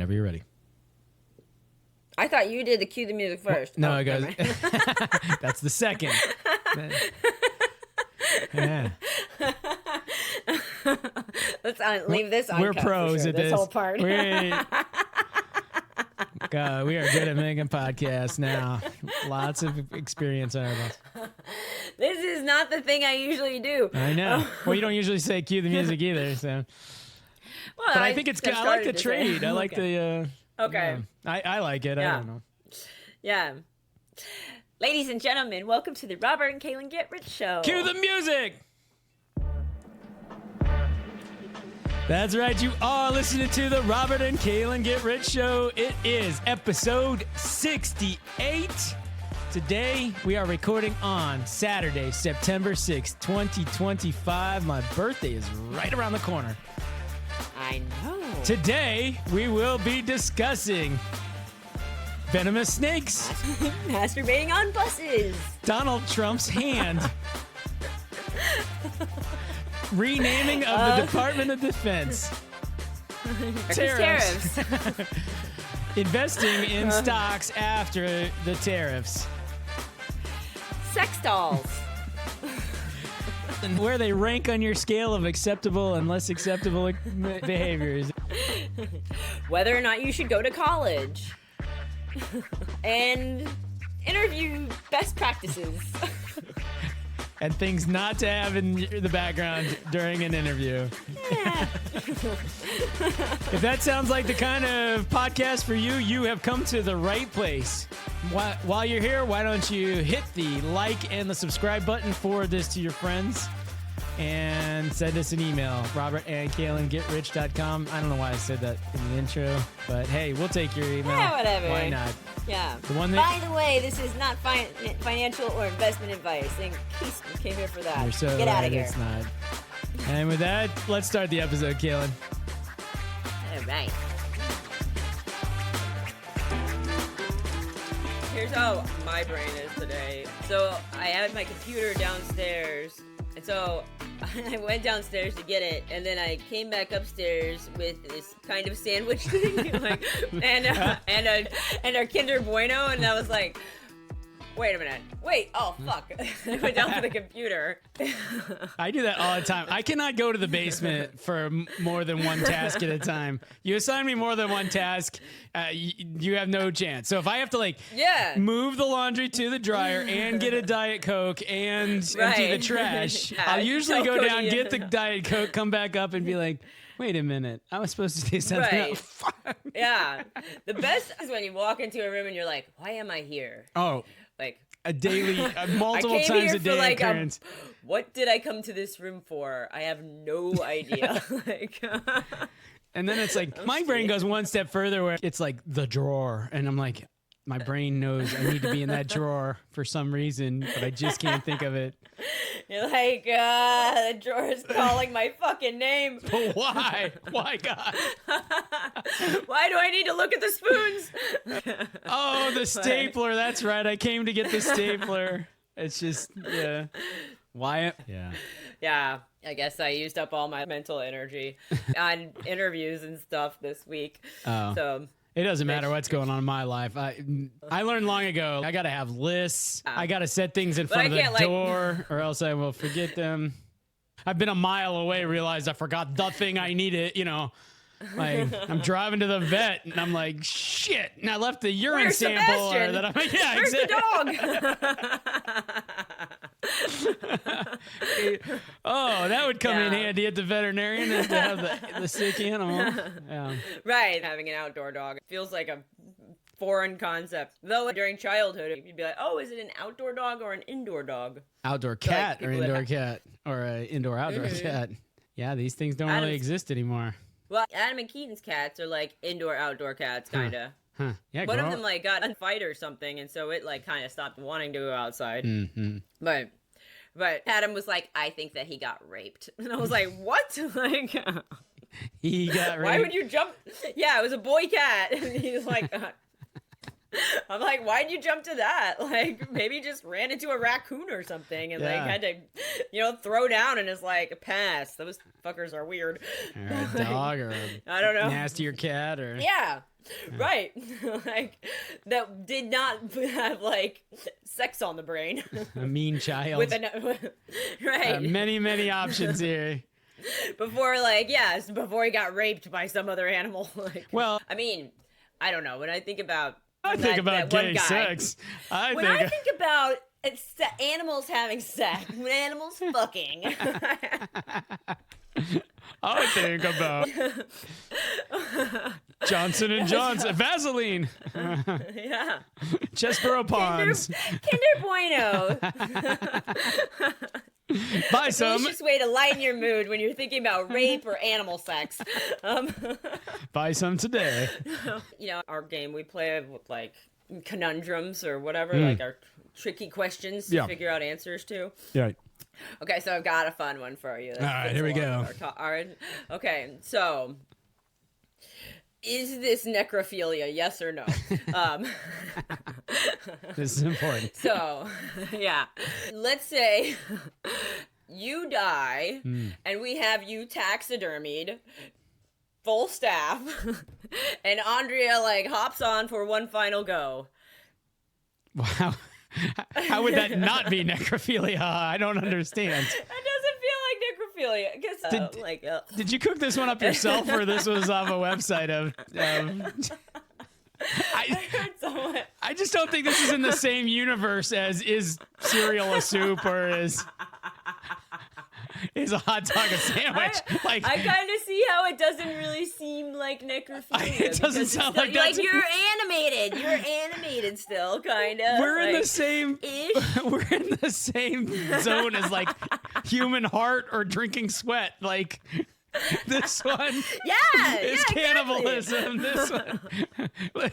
whenever you're ready. I thought you did the cue the music first. No, it goes. That's the second. Yeah. Let's leave this on. We're pros at this whole part. God, we are good at making podcasts now. Lots of experience out of us. This is not the thing I usually do. I know. Well, you don't usually say cue the music either, so. Well, But I think it's good. I like the trade. I like the. Okay. I like it. Yeah. I don't know. Yeah. Ladies and gentlemen, welcome to the Robert and Kalyn Get Rich Show. Cue the music! That's right, you are listening to the Robert and Kalyn Get Rich Show. It is episode 68. Today, we are recording on Saturday, September 6th, 2025. My birthday is right around the corner. I know. Today, we will be discussing venomous snakes, Masturbating on buses, Donald Trump's hand, renaming of the Department of Defense, tariffs, investing in stocks after the tariffs, sex dolls, and where they rank on your scale of acceptable and less acceptable behaviors, whether or not you should go to college, and interview best practices. and things not to have in the background during an interview. Yeah. If that sounds like the kind of podcast for you, you have come to the right place. While you're here, why don't you hit the like and the subscribe button, forward this to your friends, and send us an email, robertandkalengetrich.com. I don't know why I said that in the intro, but hey, we'll take your email. Yeah, whatever. Why not? Yeah. The one that, by the way, this is not financial or investment advice. In case you came here for that. You're so Get out right, of here. it's not. And with that, let's start the episode, Kalyn. All right. Here's how my brain is today. So I had my computer downstairs, and so I went downstairs to get it, and then I came back upstairs with this kind of sandwich thing, like, and our Kinder Bueno, and I was like, wait a minute. Wait, oh, fuck. I went down to the computer. I do that all the time. I cannot go to the basement for more than one task at a time. You assign me more than one task, you have no chance. So if I have to move the laundry to the dryer and get a Diet Coke and empty the trash, Yeah, I'll usually go down, you. get the Diet Coke, come back up and be like, wait a minute, I was supposed to do something else. Yeah. The best is when you walk into a room and you're like, why am I here? Oh. Like a daily, multiple I came times here a day for like occurrence. What did I come to this room for? I have no idea. And then it's like, my brain goes one step further where it's like the drawer. And I'm like, my brain knows I need to be in that drawer for some reason, but I just can't think of it. You're like, the drawer is calling my fucking name. But why? Why, God? Why do I need to look at the spoons? Oh, the stapler. That's right. I came to get the stapler. It's just, yeah. Why? Yeah. Yeah. I guess I used up all my mental energy on interviews and stuff this week. Oh. So it doesn't matter what's going on in my life. I learned long ago, I got to have lists. I got to set things in front of the door or else I will forget them. I've been a mile away, realized I forgot the thing I needed, Like, I'm driving to the vet, and I'm like, shit, and I left the urine Where's sample. Sebastian? That I'm like, yeah, Where's exactly. the dog? Oh, that would come in handy at the veterinarian, is to have the sick animal. Yeah. Right, having an outdoor dog. It feels like a foreign concept. Though during childhood, you'd be like, oh, is it an outdoor dog or an indoor dog? Outdoor cat or indoor cat or an indoor-outdoor cat. Yeah, these things don't really exist anymore. Well, Adam and Keaton's cats are like indoor-outdoor cats, kind of. Huh. Yeah, one of them like got in a fight or something, and so it like kind of stopped wanting to go outside. Mm-hmm. But Adam was like, I think that he got raped, and I was like, what? Like, he got raped. Why would you jump? Yeah, it was a boy cat, and he's like, I'm like, why'd you jump to that? Like, maybe just ran into a raccoon or something and like had to, throw down and is like, pass. Those fuckers are weird. Or a dog or I don't know. nastier cat or Yeah. Right. Like that did not have like sex on the brain. a mean child. Right. Many options here. Before he got raped by some other animal. Like, well, I mean, I don't know. When I think about gay sex. I think about animals having sex, when animals fucking. I think about Johnson and Johnson, Vaseline. Yeah. Chesborough Ponds. Kinder Bueno. Buy some. Delicious way to lighten your mood when you're thinking about rape or animal sex. Buy some today. Our game we play with like conundrums or whatever, like our tricky questions to figure out answers to. Yeah. Okay, so I've got a fun one for you. All right, here we go. All right. Okay, so is this necrophilia? Yes or no? This is important. So, yeah. Let's say you die and we have you taxidermied, full staff, and Andrea like hops on for one final go. Wow. How would that not be necrophilia? I don't understand. That doesn't feel like necrophilia. Did you cook this one up yourself, or this was off a website of? I just don't think this is in the same universe as is cereal a soup or is a hot dog a sandwich. I kind of see how it doesn't really seem like necrophilia. It doesn't sound like that. Like you're animated. You're animated still, kind of. We're in the same. We're in the same zone as like human heart or drinking sweat. Like this one. Is cannibalism. Exactly. This one. The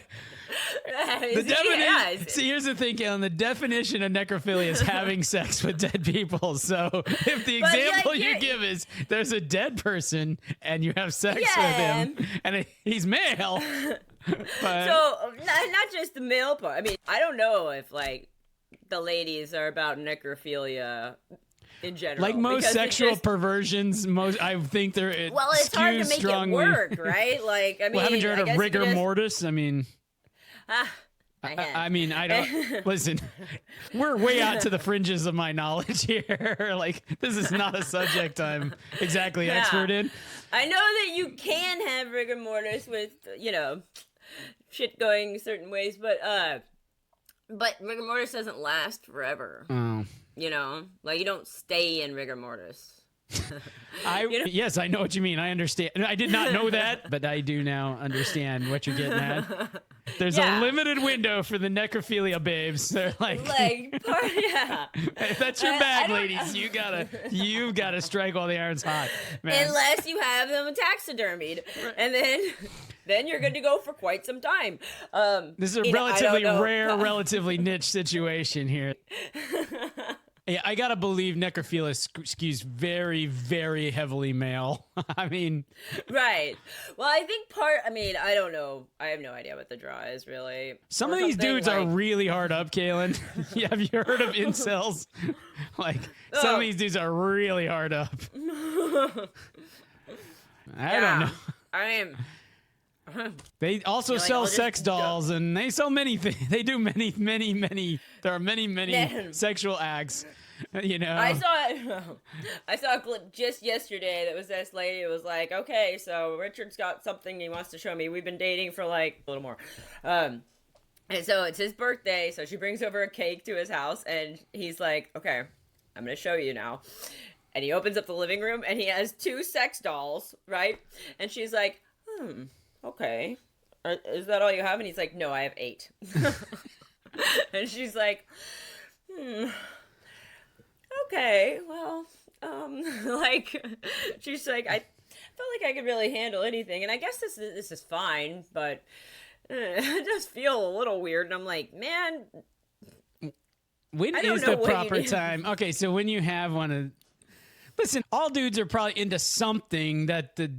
definition. See, here's the thing, Kalyn. The definition of necrophilia is having sex with dead people. So, if the example you give is there's a dead person and you have sex with him, and he's male, but so not just the male part. I mean, I don't know if like the ladies are about necrophilia in general. Like most sexual perversions, I think they're it's hard to make strongly. It work, right? Like, I mean, haven't you heard of rigor mortis? I mean. I mean, I don't listen. We're way out to the fringes of my knowledge here. Like, this is not a subject I'm exactly expert in. I know that you can have rigor mortis with shit going certain ways, but rigor mortis doesn't last forever. Oh. Like you don't stay in rigor mortis. Yes, I know what you mean. I understand. I did not know that, but I do now understand what you're getting at. There's a limited window for the necrophilia babes. They're like if that's your bag, ladies, you've gotta strike while the iron's hot, man. Unless you have them taxidermied, and then you're good to go for quite some time. This is a relatively rare, relatively niche situation here. Yeah, I gotta believe necrophilia skews very, very heavily male. I mean, right. Well, I think I don't know. I have no idea what the draw is really. Some of these dudes are really hard up, Kalyn. Yeah, have you heard of incels? Like some of these dudes are really hard up. I don't know. I mean. They also sell sex dolls, and they sell many things. They do many. There are many sexual acts. I saw a clip just yesterday that was this lady. It was like, okay, so Richard's got something he wants to show me. We've been dating for like a little more, and so it's his birthday. So she brings over a cake to his house, and he's like, okay, I'm gonna show you now. And he opens up the living room, and he has 2 sex dolls, right? And she's like, okay, is that all you have? And he's like, no, I have 8. And she's like, okay, well, she's like, I felt like I could really handle anything, and I guess this is fine, but it does feel a little weird. And I'm like, man, when is the proper time? Okay, so when you have one of, listen, all dudes are probably into something that the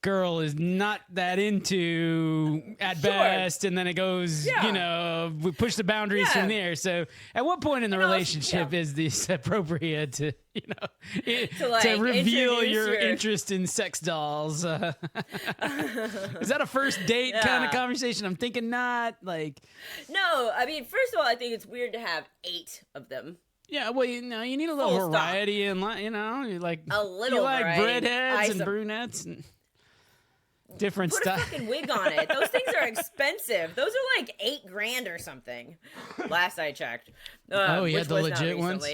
girl is not that into at best, and then it goes, we push the boundaries from there. So at what point in the relationship is this appropriate to, to reveal your interest in sex dolls? Is that a first date kind of conversation? I'm thinking not. Like, no, I mean, first of all, I think it's weird to have 8 of them. Yeah, well, you need a little variety, and you like a little variety. Redheads and brunettes and different stuff. Put a fucking wig on it. Those things are expensive. Those are like $8,000 or something. Last I checked. The legit ones.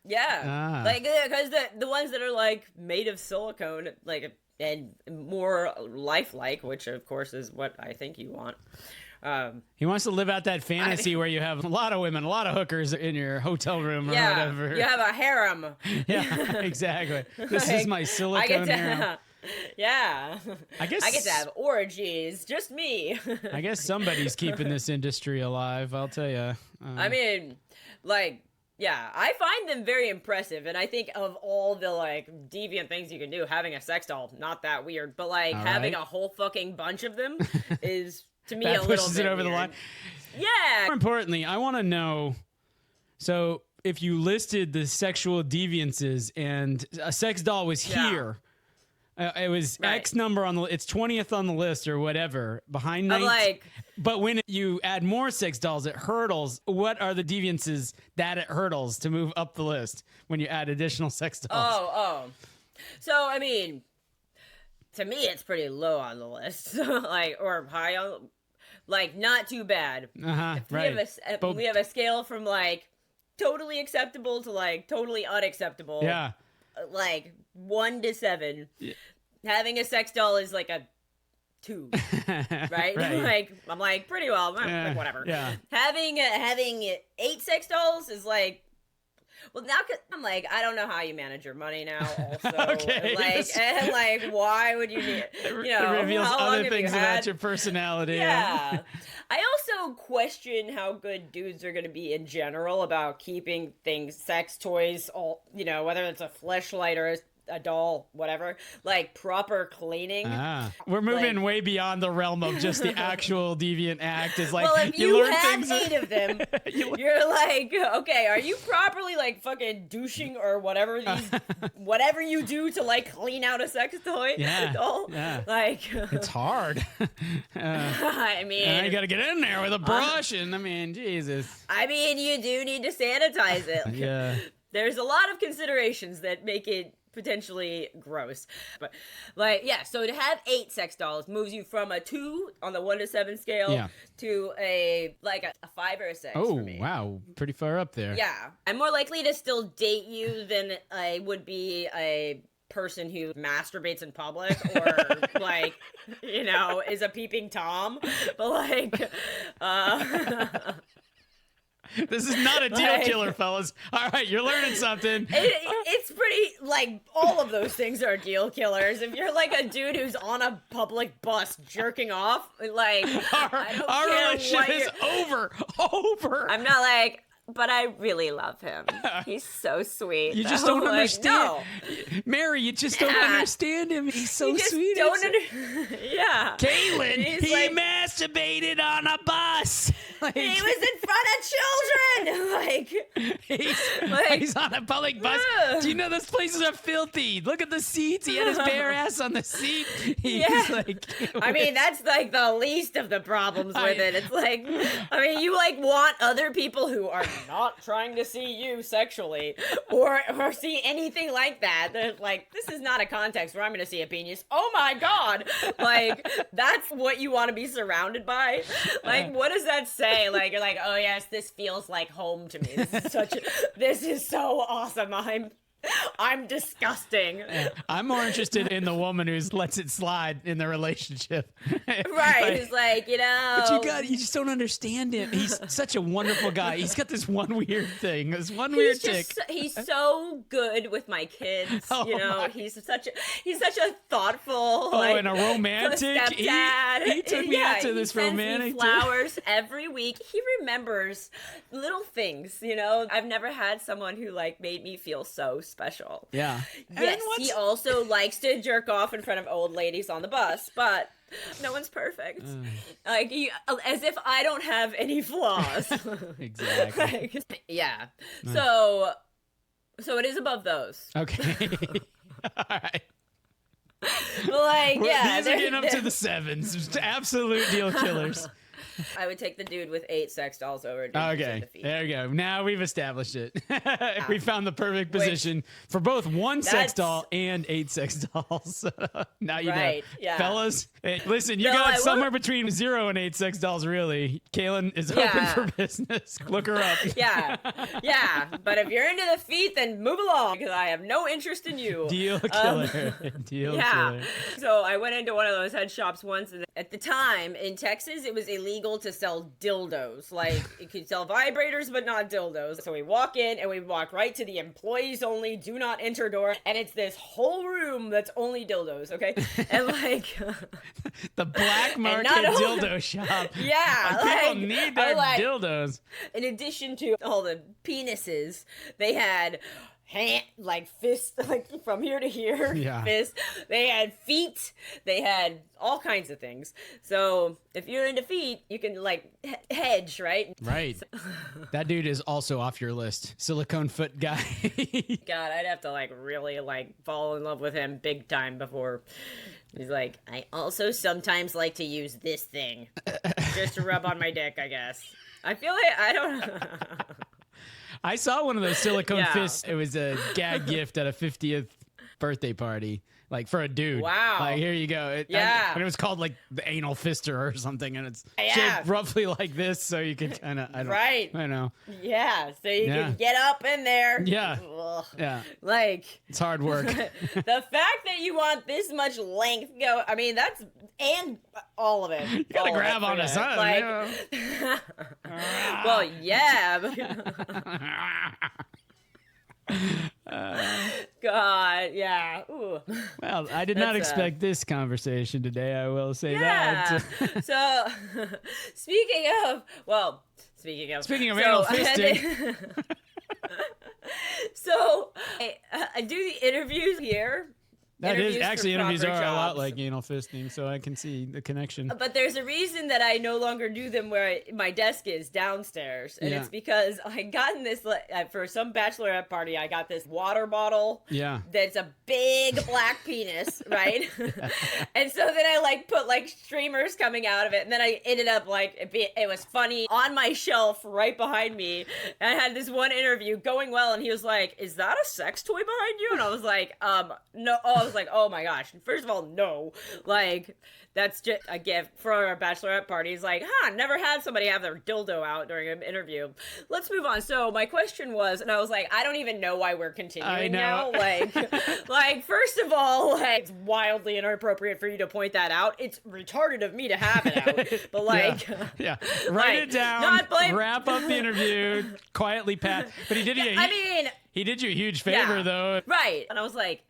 Yeah, like because the ones that are like made of silicone, like and more lifelike, which of course is what I think you want. He wants to live out that fantasy where you have a lot of women, a lot of hookers in your hotel room or whatever. You have a harem. Yeah, exactly. This is my silicone harem. Yeah. I get to have orgies. Just me. I guess somebody's keeping this industry alive, I'll tell you. I mean, like, yeah, I find them very impressive, and I think of all the, like, deviant things you can do, having a sex doll, not that weird, but, like, having a whole fucking bunch of them is... to me, that a little pushes bit it over weird. the line. Yeah. More importantly, I want to know. So, if you listed the sexual deviances and a sex doll was here, it was X number on the. It's 20th on the list or whatever behind 9. But when you add more sex dolls, it hurdles. What are the deviances that it hurdles to move up the list when you add additional sex dolls? Oh. So I mean. To me, it's pretty low on the list, or high on, not too bad. We have a scale from totally acceptable to totally unacceptable. Yeah, 1 to 7. Yeah. Having a sex doll is a 2, right? I'm pretty well, whatever. Yeah. Having 8 sex dolls is well, now I'm I don't know how you manage your money now. Also, okay, and why would you need? It reveals other things about your personality. Yeah, I also question how good dudes are going to be in general about keeping sex toys, all whether it's a fleshlight or a doll, whatever, proper cleaning. We're moving way beyond the realm of just the actual deviant act. Is well, if you learn have 8 of them, you're okay, are you properly fucking douching or whatever whatever you do to clean out a sex toy doll? Yeah. It's hard. I mean, you got to get in there with a brush, and I mean, Jesus. I mean, you do need to sanitize it. Yeah. There's a lot of considerations that make it potentially gross, but so to have 8 sex dolls moves you from a 2 on the 1 to 7 scale to a 5 or a 6. Oh, for me. Wow, pretty far up there. Yeah, I'm more likely to still date you than I would be a person who masturbates in public or is a peeping Tom, but this is not a deal killer, fellas. All right, you're learning something. It's pretty, all of those things are deal killers. If you're a dude who's on a public bus jerking off, our relationship is over. I'm not but I really love him. He's so sweet. You just don't understand. No. Mary, you just don't understand him. He's so sweet. Yeah. Kalyn, he masturbated on a bus. He was in front of children. He's on a public bus. Do you know those places are filthy? Look at the seats. He had his bare ass on the seat. I mean, that's the least of the problems with it. It's you want other people who are not trying to see you sexually or see anything like that. They're this is not a context where I'm going to see a penis. Oh my God. That's what you want to be surrounded by. What does that say? You're oh yes, this feels like home to me. This is so awesome. I'm disgusting. I'm more interested in the woman who lets it slide in the relationship. Right. He's But you just don't understand him. He's such a wonderful guy. He's got this one weird thing, this one weird tick. He's so good with my kids. He's such a thoughtful, and a romantic stepdad. He took me out to this romantic. He sends me flowers every week. He remembers little things. I've never had someone who made me feel so special. Yeah. Yes, he also likes to jerk off in front of old ladies on the bus, but no one's perfect. Like, as if I don't have any flaws. Exactly. Like, yeah. Nice. So it is above those. Okay. All right. Like, yeah. These are getting up to the 7s. Just absolute deal killers. I would take the dude with 8 sex dolls over. Okay, there we go. Now we've established it. We found the perfect position for both 1 sex doll and 8 sex dolls. Now you know. Yeah. Fellas, hey, listen, you got somewhere between 0 and 8 sex dolls, really. Kalyn is open for business. Look her up. Yeah. But if you're into the feet, then move along, because I have no interest in you. Deal killer. Deal killer. So I went into one of those head shops once, and at the time in Texas, it was illegal to sell dildos. Like, you could sell vibrators, but not dildos. So we walk in, and we walk right to the employees only, do not enter door, and it's this whole room that's only dildos, okay? And like... the black market dildo shop. Yeah. Like, people need their dildos. In addition to all the penises, they had... fist, like from here to here, fist. They had feet. They had all kinds of things. So if you're into feet, you can like hedge, right? Right. That dude is also off your list. Silicone foot guy. God, I'd have to like really like fall in love with him big time before. He's like, I also sometimes like to use this thing just to rub on my dick, I guess. I feel like I don't. I saw one of those silicone fists. It was a gag gift at a 50th birthday party, like for a dude. Wow. Like, here you go. And it was called like the anal fister or something, and it's shaped roughly like this, so you can kind of, I know. Yeah, so you can get up in there. Yeah. Ugh. Yeah. Like. It's hard work. The fact that you want this much length I mean, that's, and all of it. You gotta grab on his son. Like, well, yeah. God, yeah. Ooh. Well, I did not expect this conversation today, I will say that. So, speaking of anal fisting. So, I do the interviews here. Interviews are a lot like anal fisting, so I can see the connection. But there's a reason that I no longer do them where my desk is downstairs, and it's because I gotten this for some bachelorette party. I got this water bottle. Yeah. That's a big black penis, right? And so then I like put like streamers coming out of it, and then I ended up like it was funny on my shelf right behind me. And I had this one interview going well, and he was like, "Is that a sex toy behind you?" And I was like, "No." I was like, oh my gosh. First of all, no. Like, that's just a gift for our bachelorette party. He's like, never had somebody have their dildo out during an interview. Let's move on. So my question was, and I was like, I don't even know why we're continuing now. Like, first of all, like, it's wildly inappropriate for you to point that out. It's retarded of me to have it out. But like, write it down, wrap up the interview, quietly pat. But he did you he did you a huge favor though. Right. And I was like,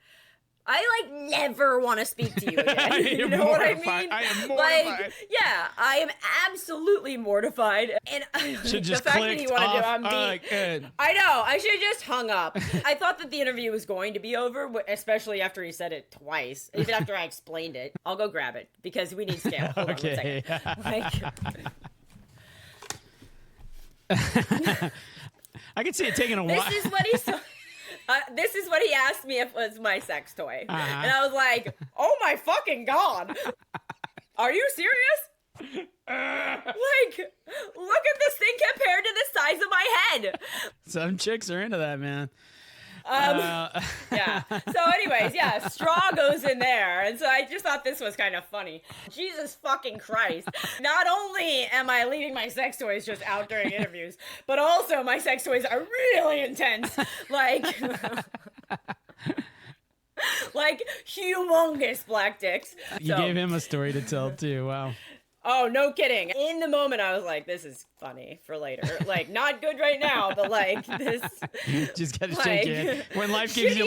I like never want to speak to you again. You know what I mean? I am mortified. Like, yeah, I am absolutely mortified. And should just the fact that he wanted to, I know, I should have just hung up. I thought that the interview was going to be over, especially after he said it twice. Even after I explained it. I'll go grab it because we need scale. Hold on 1 second. I can see it taking a while. This is what he saw. This is what he asked me if it was my sex toy. And I was like, oh my fucking God. Are you serious? Like, look at this thing compared to the size of my head. Some chicks are into that, man. Yeah. So anyways, straw goes in there. And so I just thought this was kind of funny. Jesus fucking Christ. Not only am I leaving my sex toys just out during interviews, but also my sex toys are really intense. Like, like humongous black dicks. You gave him a story to tell too. Wow. Oh, no kidding. In the moment, I was like, this is funny for later. Like, not good right now, but like, this. Just gotta like, shake it. When life gives you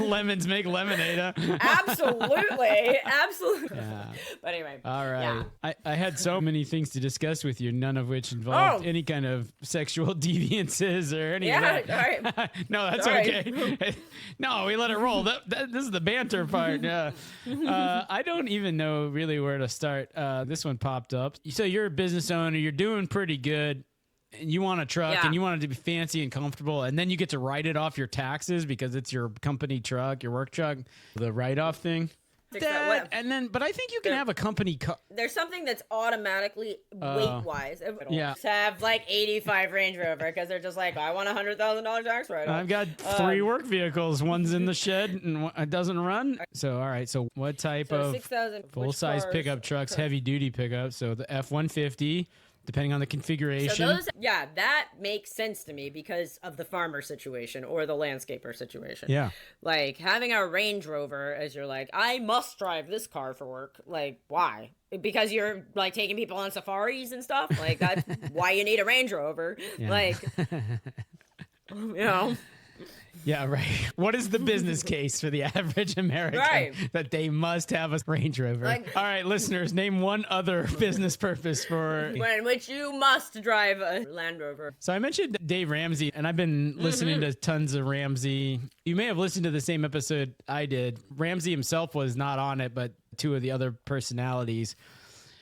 lemons, make lemonade. Huh? Absolutely. Absolutely. Yeah. But anyway. All right. Yeah. I had so many things to discuss with you, none of which involved any kind of sexual deviances or any of that. All right. No, that's okay. No, we let it roll. This is the banter part. Yeah. I don't even know really where to start. This one popped up. So you're a business owner. You're doing pretty good. And you want a truck and you want it to be fancy and comfortable. And then you get to write it off your taxes because it's your company truck, your work truck, the write-off thing. And then, but I think you can have a company car. There's something that's automatically weight-wise. Yeah. Have like 85 Range Rover because they're just like, I want $100,000 tax write-off. I've got 3 work vehicles. One's in the shed and it doesn't run. So, all right. So what type of full-size pickup trucks, heavy-duty pickups? So the F-150. Depending on the configuration. So those, that makes sense to me because of the farmer situation or the landscaper situation. Yeah. Like having a Range Rover as you're like, I must drive this car for work. Like, why? Because you're like taking people on safaris and stuff. Like that's why you need a Range Rover. Yeah. Like, you know. Yeah, right. What is the business case for the average American that they must have a Range Rover? All right, listeners, name one other business purpose for... in which you must drive a Land Rover. So I mentioned Dave Ramsey, and I've been listening to tons of Ramsey. You may have listened to the same episode I did. Ramsey himself was not on it, but 2 of the other personalities.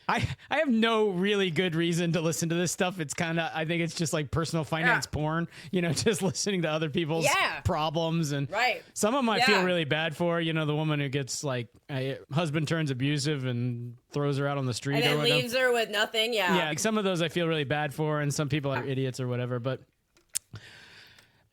I have no really good reason to listen to this stuff. It's kind of, I think it's just like personal finance porn, you know, just listening to other people's problems. And some of them I feel really bad for, you know, the woman who gets like, husband turns abusive and throws her out on the street. And then leaves her with nothing. Yeah. Yeah. Like some of those I feel really bad for. And some people are idiots or whatever. But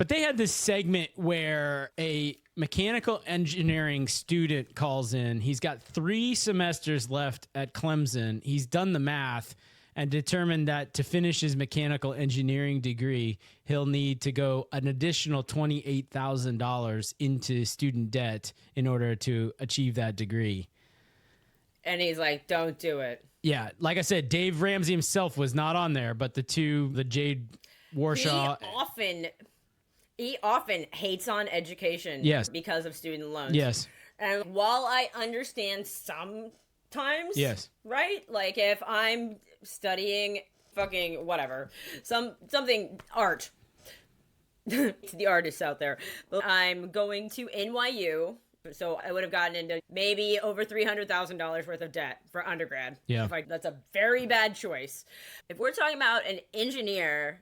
they had this segment where a mechanical engineering student calls in. He's got 3 semesters left at Clemson. He's done the math and determined that to finish his mechanical engineering degree, he'll need to go an additional $28,000 into student debt in order to achieve that degree. And he's like, don't do it. Yeah. Like I said, Dave Ramsey himself was not on there, but the Jade Warshaw. He often hates on education because of student loans. Yes. And while I understand sometimes, right? Like if I'm studying fucking whatever, something art, to the artists out there, but I'm going to NYU, so I would have gotten into maybe over $300,000 worth of debt for undergrad. Yeah. That's a very bad choice. If we're talking about an engineer,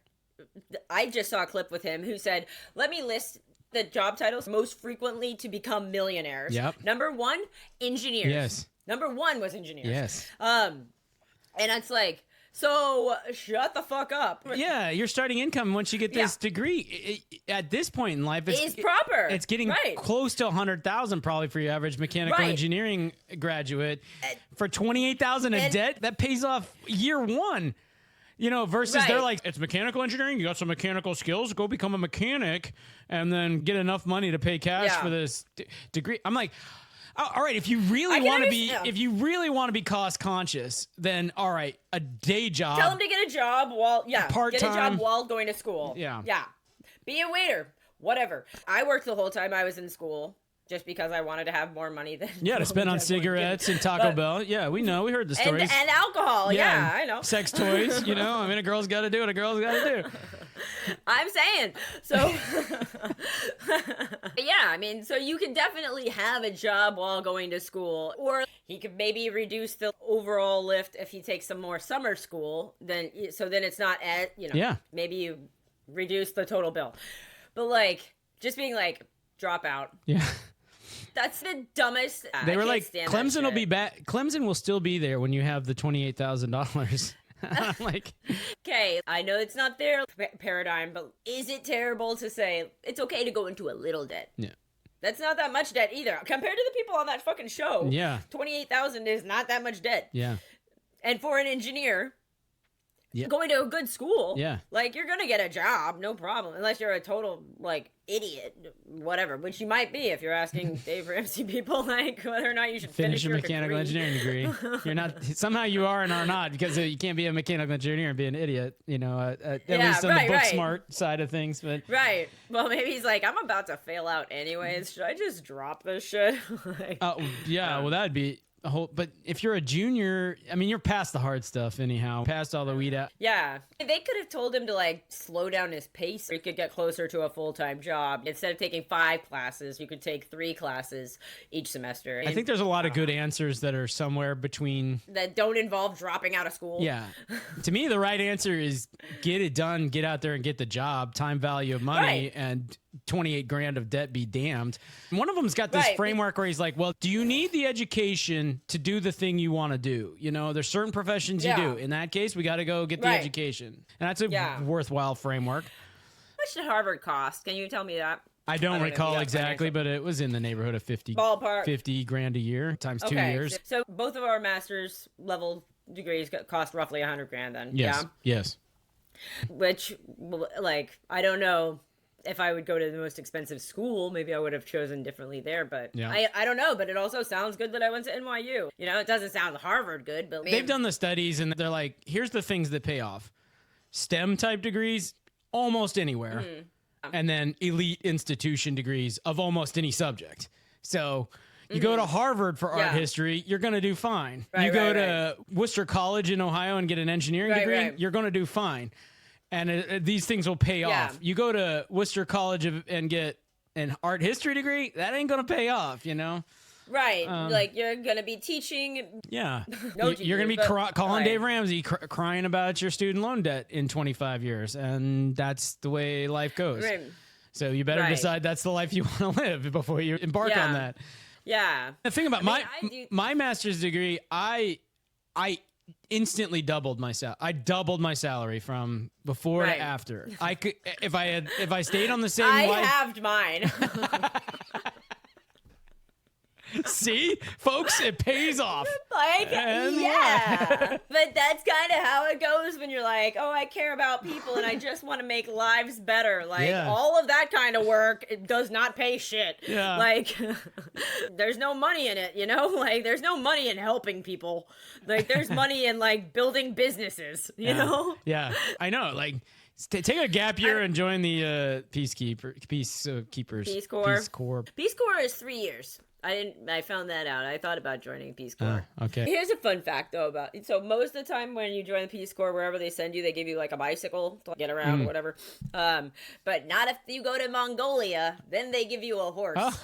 I just saw a clip with him who said, let me list the job titles most frequently to become millionaires. Yep. Number 1, engineers. Yes. Number 1 was engineers. Yes. And it's like, so shut the fuck up. Yeah, your starting income once you get this degree at this point in life is proper. It's getting close to $100,000 probably for your average mechanical engineering graduate. For $28,000 in debt, that pays off year 1. You know, versus they're like, it's mechanical engineering. You got some mechanical skills. Go become a mechanic and then get enough money to pay cash for this degree. I'm like, all right, if you really want to be cost conscious, then all right, a day job. Tell them to get a job while part-time. Get a job while going to school. Yeah. Be a waiter. Whatever. I worked the whole time I was in school. Just because I wanted to have more money than to spend on cigarettes and Taco Bell. Yeah, we know. We heard the stories. And alcohol. Yeah, I know. Sex toys, you know. I mean, a girl's got to do what a girl's got to do. I'm saying. So, I mean, so you can definitely have a job while going to school. Or he could maybe reduce the overall lift if he takes some more summer school. Then it's not at, maybe you reduce the total bill. But, like, just being like, drop out. Yeah. That's the dumbest. They were like, Clemson will be back. Clemson will still be there when you have the $28,000. I'm like, okay, I know it's not their paradigm, but is it terrible to say it's okay to go into a little debt? Yeah. That's not that much debt either. Compared to the people on that fucking show, yeah, $28,000 is not that much debt. Yeah. And for an engineer, going to a good school. Yeah. Like, you're going to get a job, no problem. Unless you're a total, like, idiot, whatever. Which you might be if you're asking Dave Ramsey people, like, whether or not you should finish your your mechanical degree. engineering degree. You're not, somehow you are and are not, because you can't be a mechanical engineer and be an idiot, you know, at least on the book smart side of things. But Right. Well, maybe he's like, I'm about to fail out anyways. Should I just drop this shit? Like, yeah, well, that'd be a whole, but if you're a junior, I mean, you're past the hard stuff anyhow, past all the weed out. yeah. They could have told him to, like, slow down his pace so he could get closer to a full-time job. Instead of taking 5 classes, you could take 3 classes each semester. I think there's a lot of good answers that are somewhere between. That don't involve dropping out of school. Yeah. To me, the right answer is get it done, get out there and get the job, time value of money, and 28 grand of debt be damned. One of them's got this framework where he's like, well, do you need the education to do the thing you want to do? You know, there's certain professions you do. In that case, we got to go get the education. And that's a worthwhile framework. How much did Harvard cost? Can you tell me that? I don't recall exactly, but it was in the neighborhood of 50 grand a year times 2 years. So both of our master's level degrees cost roughly 100 grand then. Yes. Yeah. Yes. Which, like, I don't know if I would go to the most expensive school. Maybe I would have chosen differently there, but I don't know. But it also sounds good that I went to NYU. You know, it doesn't sound Harvard good, but they've done the studies and they're like, here's the things that pay off. STEM type degrees, almost anywhere. And then elite institution degrees of almost any subject. So you go to Harvard for art history, you're going to do fine. You go to Worcester College in Ohio and get an engineering degree, you're going to do fine. And these things will pay off. You go to Worcester College and get an art history degree, that ain't going to pay off, you know? Right. Like, you're going to be teaching. Yeah. You're going to be calling Dave Ramsey crying about your student loan debt in 25 years. And that's the way life goes. Right. So you better decide that's the life you want to live before you embark on that. Yeah. The thing about my master's degree, I instantly doubled my salary. I doubled my salary from before to after. I could if I stayed on the same I life. halved mine. See, folks, it pays off. Like, yeah. But that's kind of how it goes when you're like, oh, I care about people and I just want to make lives better. Like, all of that kind of work, it does not pay shit. Yeah. Like, there's no money in it, you know? Like, there's no money in helping people. Like, there's money in, like, building businesses, you know? Yeah, I know. Like, take a gap year and join the Peacekeepers. Peace Corps. Peace Corps is 3 years. I found that out. I thought about joining Peace Corps. Okay. Here's a fun fact though so most of the time when you join the Peace Corps, wherever they send you, they give you like a bicycle to get around or whatever. But not if you go to Mongolia, then they give you a horse. Oh.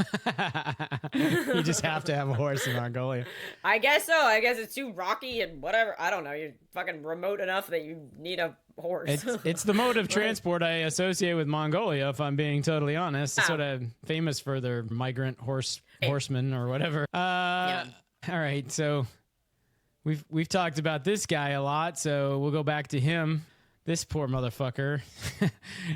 You just have to have a horse in Mongolia. I guess so. I guess it's too rocky and whatever. I don't know. You're fucking remote enough that you need a horse. It's the mode of transport I associate with Mongolia, if I'm being totally honest. It's sort of famous for their migrant horsemen or whatever. All right, so we've talked about this guy a lot, so we'll go back to him. This poor motherfucker.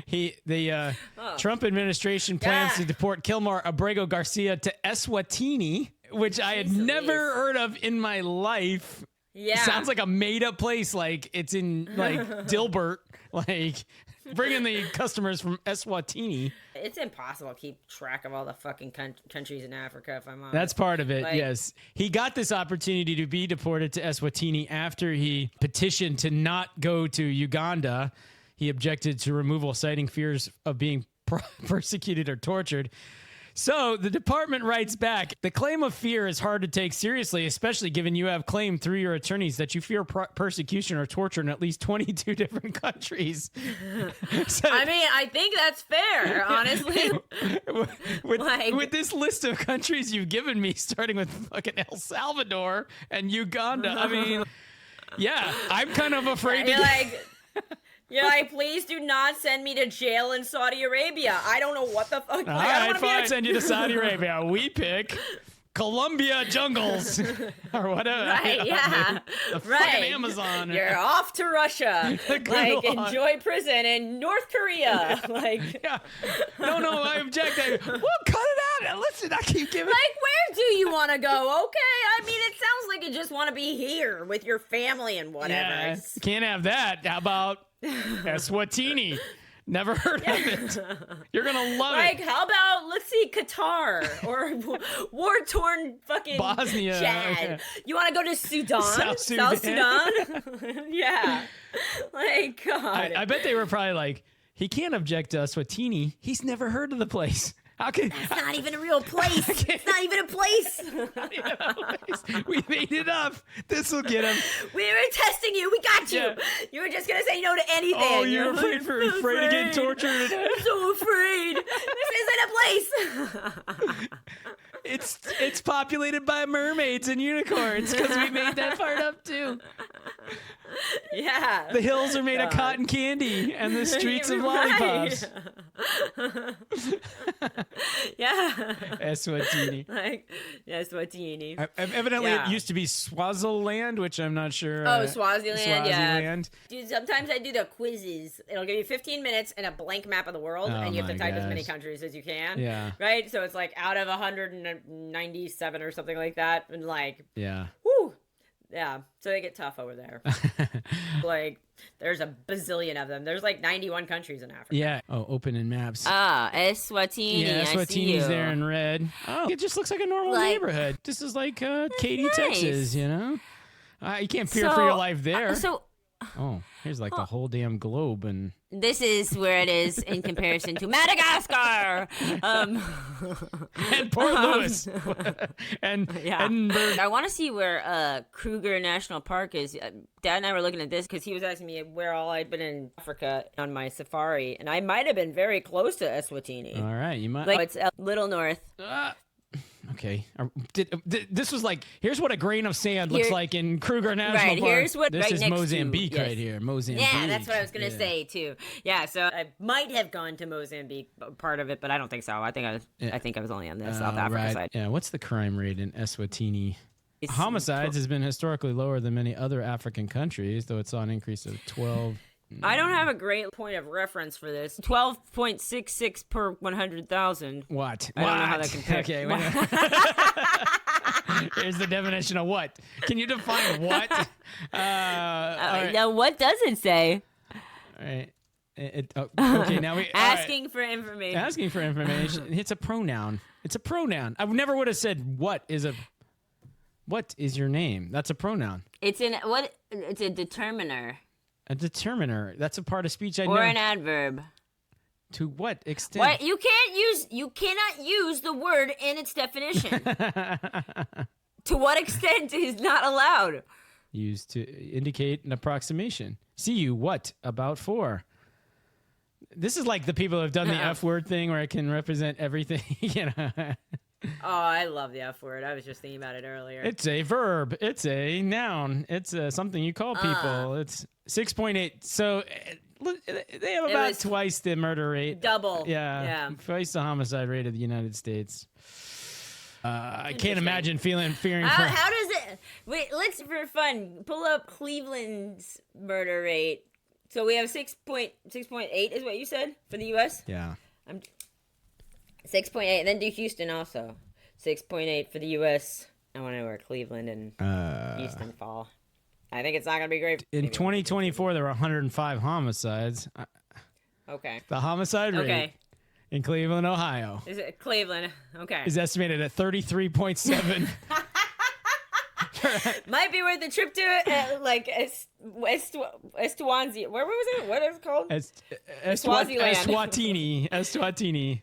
The Trump administration plans to deport Kilmar Abrego Garcia to Eswatini, which I had never heard of in my life. Yeah. It sounds like a made-up place, like it's in like Dilbert, like bringing the customers from Eswatini. It's impossible to keep track of all the fucking countries in Africa, if I'm honest. That's part of it, yes. He got this opportunity to be deported to Eswatini after he petitioned to not go to Uganda. He objected to removal, citing fears of being persecuted or tortured. So the department writes back, the claim of fear is hard to take seriously, especially given you have claimed through your attorneys that you fear persecution or torture in at least 22 different countries. So, I mean, I think that's fair, honestly. With this list of countries you've given me, starting with fucking El Salvador and Uganda, I mean, yeah, I'm kind of afraid You're like, please do not send me to jail in Saudi Arabia. I don't know what the fuck. All right, fine, send you to Saudi Arabia. We pick. Columbia jungles or whatever. Right, yeah. The fucking Amazon. You're off to Russia. Like, enjoy prison in North Korea. Like, yeah. No, I object. Well, cut it out. Listen, I keep giving. like, where do you want to go? Okay, I mean, it sounds like you just want to be here with your family and whatever. Yeah, can't have that. How about Eswatini? Never heard of it. You're gonna love it. Like, how about, let's see, Qatar or war-torn fucking Bosnia. Chad. Okay. You want to go to Sudan? South Sudan? Yeah. Like, God. I bet they were probably like, he can't object to Eswatini. He's never heard of the place. How can? It's not even a real place. It's not even a place. We made it up. This will get him. We were testing you. We got you. Yeah. You were just gonna say no to anything. Oh, you're afraid to get tortured. I'm so afraid. This isn't a place. It's populated by mermaids and unicorns because we made that part up too. Yeah. The hills are made of cotton candy and the streets of lollipops. Yeah. Eswatini. Like, Eswatini. Evidently, Yeah. it used to be Swaziland, which I'm not sure. Oh, Swaziland, yeah. Swaziland. Dude, sometimes I do the quizzes. It'll give you 15 minutes and a blank map of the world, Oh and you have to my type as many gosh. countries as you can. Yeah. Right? So it's like out of 197 or something like that. And like, Yeah. whoo. Yeah. So they get tough over there. Like, there's a bazillion of them. There's like 91 countries in Africa. Yeah. Oh, open in maps. Ah, Eswatini. Yeah, I see Eswatini's you. there in red. Oh, it just looks like a normal Like- neighborhood. This is like Katy, nice. Texas, you know? You can't fear for your life there. So Oh, here's like the whole damn globe and this is where it is in comparison to Madagascar. and Port Louis and Yeah. Edinburgh. I want to see where Kruger National Park is. Dad and I were looking at this because he was asking me where all I'd been in Africa on my safari, and I might have been very close to Eswatini. All right, you might. Like, it's a little north. Okay. This was like, here's what a grain of sand looks Here- like in Kruger National Right, Park. here's what this right is next to- Mozambique yes. right here. Mozambique. Yeah, that's what I was gonna Yeah. say too. Yeah, so I might have gone to Mozambique part of it, but I don't think so. I think I was only on the South Africa right. side. Yeah, what's the crime rate in Eswatini? It's- Homicides has been historically lower than many other African countries, though it saw an increase of 12. I don't have a great point of reference for this. 12.66 per 100,000. What? I don't know how that compares. Okay, wait here's the definition of what. Can you define what? All right. Now, what does it say? All right. Okay, now we Asking for information. Asking for information. It's a pronoun. It's a pronoun. I never would have said what is your name. That's a pronoun. It's a determiner A determiner. That's a part of speech I know. or an adverb. To what extent? What you cannot use the word in its definition. To what extent is not allowed? Used to indicate an approximation. See you what about for? This is like the people who have done the F word thing where it can represent everything. You know, Oh, I love the F word. I was just thinking about it earlier. it's a verb. It's a noun. It's something you call people. It's 6.8. So they have about was twice the murder rate. double. Yeah, Yeah. twice the homicide rate of the United States. I can't Interesting. imagine fearing for. How does it? Wait, let's for fun pull up Cleveland's murder rate. So we have 6.8 is what you said for the U.S. Yeah. 6.8, and then do Houston also. 6.8 for the U.S. I want to know where Cleveland and Houston fall. I think it's not going to be great. In 2024, there were 105 homicides. Okay. The homicide rate Okay. in Cleveland, Ohio, Is it Cleveland? Okay. is estimated at 33.7. Might be worth the trip to Eswatini. Where was it? What is it called? Swaziland. Eswatini.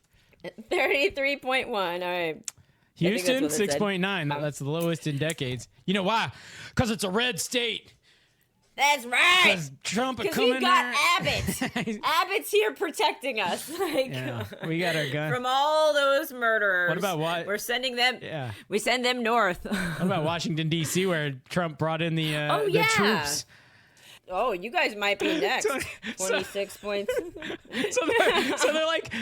33.1. All right. Houston, what it said. 6.9. That's the lowest in decades. You know why? Because it's a red state. That's right. Because Trump Because coming we've got there. Abbott. Abbott's here protecting us. Like, Yeah, we got our gun. from all those murderers. What about what? We're sending them. Yeah. We send them north. What about Washington, D.C., where Trump brought in the Oh, yeah. troops? Oh, you guys might be next. 26 points. So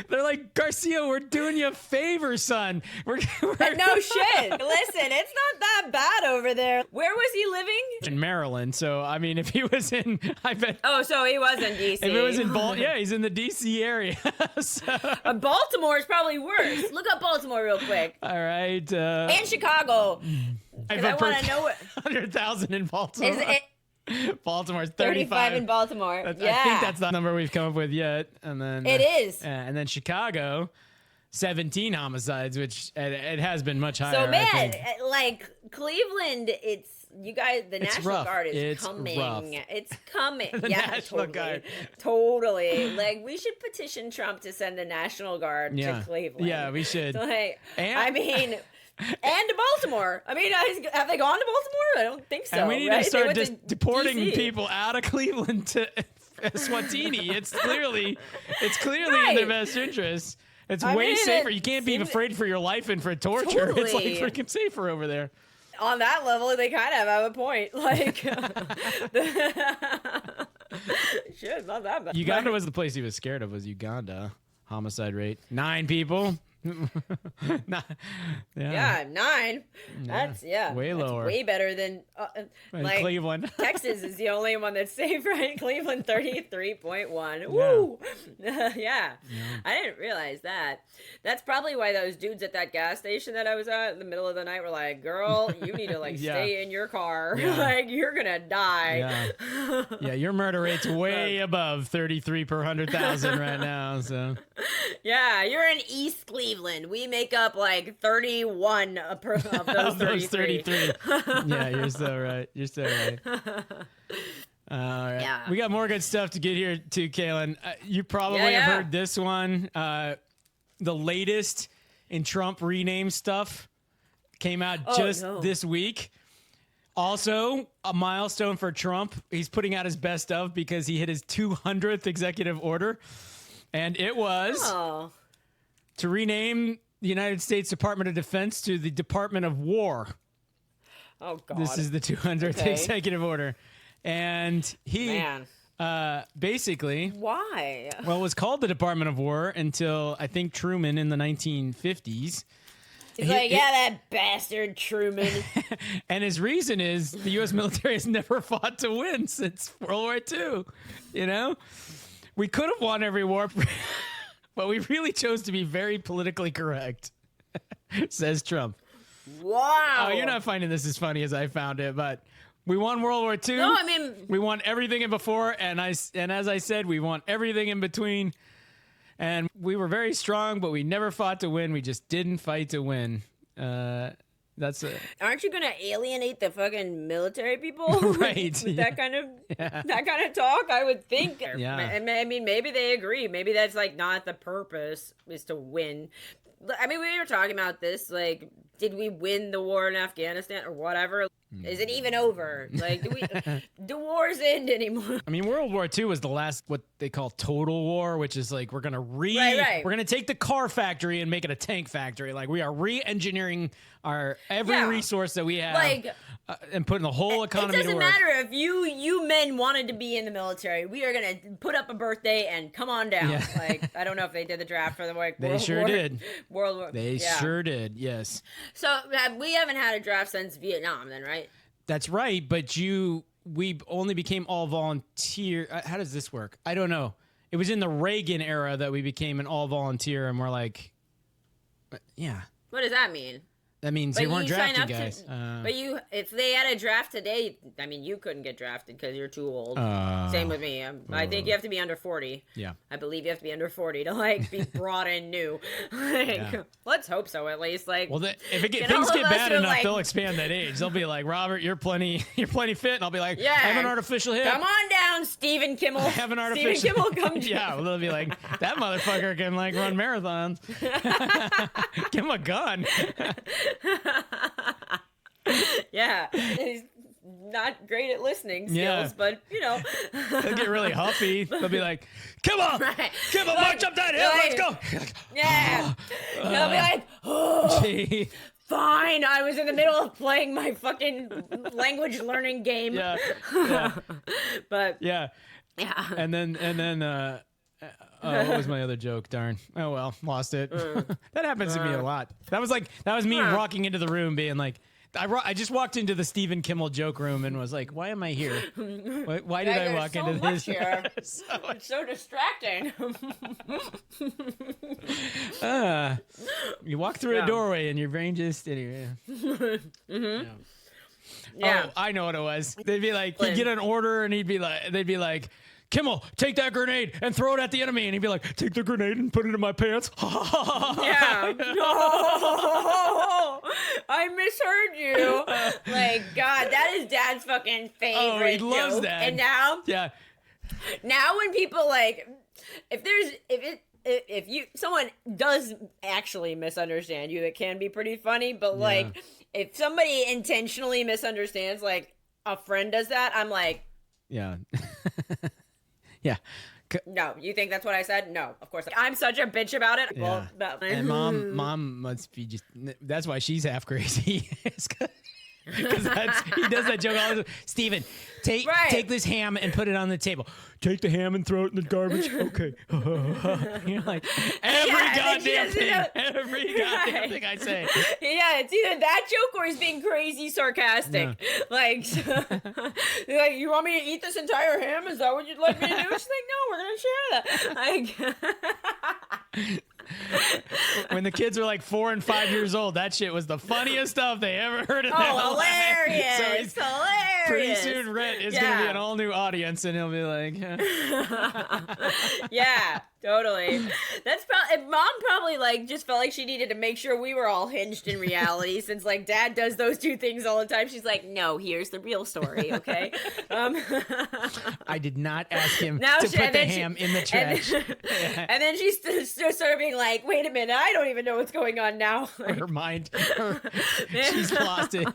they're like, Garcia, we're doing you a favor, son. We're No shit. Listen, it's not that bad over there. Where was he living? in Maryland. So I mean, if he was in, I bet. Oh, so he was in DC. If it was in yeah, he's in the DC area. So. Baltimore is probably worse. Look up Baltimore real quick. All right. And Chicago. I want to know what 100,000 in Baltimore. Baltimore's 35 in Baltimore. I think that's the number we've come up with yet. And then it is. And then Chicago, 17 homicides, which it has been much higher. So man, I think. like Cleveland, it's you guys. The National rough. Guard is It's coming. rough. It's coming. The yeah, National totally. Guard. Totally. Like we should petition Trump to send the National Guard to Cleveland. Yeah, we should. Like, And- I mean. And to Baltimore. I mean, have they gone to Baltimore? I don't think so. And we need right? to start to deporting DC. people out of Cleveland to Swatini. It's clearly Right. in their best interest. It's I way mean, safer. it You can't be seems- afraid for your life and for torture. It's like Totally. freaking safer over there. On that level, they kind of have a point. Like, shit, not that bad. Uganda was the place he was scared of. Was Uganda homicide rate 9 people? Yeah, 9. That's way that's lower. way better than In like Cleveland. Texas is the only one that's safe, right? Cleveland 33.1. Woo! Yeah. I didn't realize that. That's probably why those dudes at that gas station that I was at in the middle of the night were like, "Girl, you need to like Yeah. stay in your car. Yeah. Like you're gonna die." Yeah, your murder rate's way above 33 per 100,000 right now. So Yeah, you're in East Cleveland. We make up like 31 of those 33. Yeah, you're so right. You're so right. All right. Yeah. We got more good stuff to get here too, Kalyn. You probably Yeah. have heard this one. The latest in Trump rename stuff came out this week. Also, a milestone for Trump. He's putting out his best of because he hit his 200th executive order. And it was to rename the United States Department of Defense to the Department of War. Oh, God. This is the 200th executive order. And he basically, why? well, it was called the Department of War until I think Truman in the 1950s. He's like, that bastard Truman. And his reason is the U.S. military has never fought to win since World War II. You know? We could have won every war, but we really chose to be very politically correct, says Trump. Wow. Oh, you're not finding this as funny as I found it, but we won World War II. No, I mean, we won everything in before, and as I said, we won everything in between. And we were very strong, but we never fought to win. We just didn't fight to win. That's it. Aren't you gonna alienate the fucking military people? Right. With that kind of talk, I would think. Yeah. I mean, maybe they agree. Maybe that's like not the purpose is to win. I mean, we were talking about this. Like, did we win the war in Afghanistan or whatever? Is it even over? Like, do wars end anymore? I mean, World War II was the last what they call total war, which is like we're gonna Right. we're gonna take the car factory and make it a tank factory. Like we are re-engineering our every resource that we have, Like, and putting the whole economy it to doesn't work. matter if you men wanted to be in the military. We are gonna put up a birthday and come on down. Yeah. Like, I don't know if they did the draft for the like They World sure War. did. World War. They sure did. Yes, So we haven't had a draft since Vietnam, then, right? that's right. But we only became all volunteer. How does this work? I don't know. It was in the Reagan era that we became an all volunteer, and we're like, yeah. What does that mean? That means But they weren't you sign drafted up guys. But if they had a draft today, I mean, you couldn't get drafted because you're too old. Same with me. I think you have to be under 40. Yeah. I believe you have to be under 40 to like be brought in new. Like, let's hope so at least. Like, Well, if Can things all get of us bad who, enough, like- they'll expand that age. They'll be like, Robert, you're plenty fit, and I'll be like, I have an artificial hip. come on down, Stephen Kimmel. I have an artificial. Stephen Kimmel, come. Yeah, well, they'll be like, that motherfucker can like run marathons. Give him a gun. Yeah, he's not great at listening skills, Yeah. but you know. They'll get really huffy. They'll be like, come on, Right. come on, Like- march up that hill, let's go. Yeah. He'll be like, oh. Gee. Fine, I was in the middle of playing my fucking language learning game. Yeah. But Yeah. And then what was my other joke? Darn. Oh well, lost it. That happens to me a lot. That was me walking into the room being like, I just walked into the Stephen Kimmel joke room and was like, why am I here? Why did I walk into this? Here. It's so distracting. You walk through a doorway and your brain just anyway. Yeah. Oh, I know what it was. They'd be like, he'd get an order and they'd be like, Kimmel, take that grenade and throw it at the enemy. And he'd be like, take the grenade and put it in my pants. Yeah. No. I misheard you. Like, God, that is Dad's fucking favorite. Oh, he loves joke. that. And now, now when people like, if someone does actually misunderstand you, it can be pretty funny. But like, if somebody intentionally misunderstands, like a friend does that, I'm like, yeah. No, you think that's what I said? No, of course. I'm such a bitch about it. Yeah. Well, And mom must be that's why she's half crazy. Because he does that joke all the time. Steven, take this ham and put it on the table. Take the ham and throw it in the garbage. Okay. You're like, every goddamn thing I say. Yeah, it's either that joke or he's being crazy sarcastic. Yeah. Like, you want me to eat this entire ham? Is that what you'd like me to do? She's like, no, we're going to share that. Like... When the kids were like 4 and 5 years old, that shit was the funniest stuff they ever heard in their life. Hilarious! So hilarious! Pretty soon, Rhett is going to be an all new audience, and he'll be like, yeah, totally. That's probably Mom probably like just felt like she needed to make sure we were all hinged in reality, since like Dad does those two things all the time. She's like, no, here's the real story, okay? I did not ask him to put the ham in the trash. And then she's just sort of being like, wait a minute, I don't even know what's going on now. Like, her mind, she's lost it.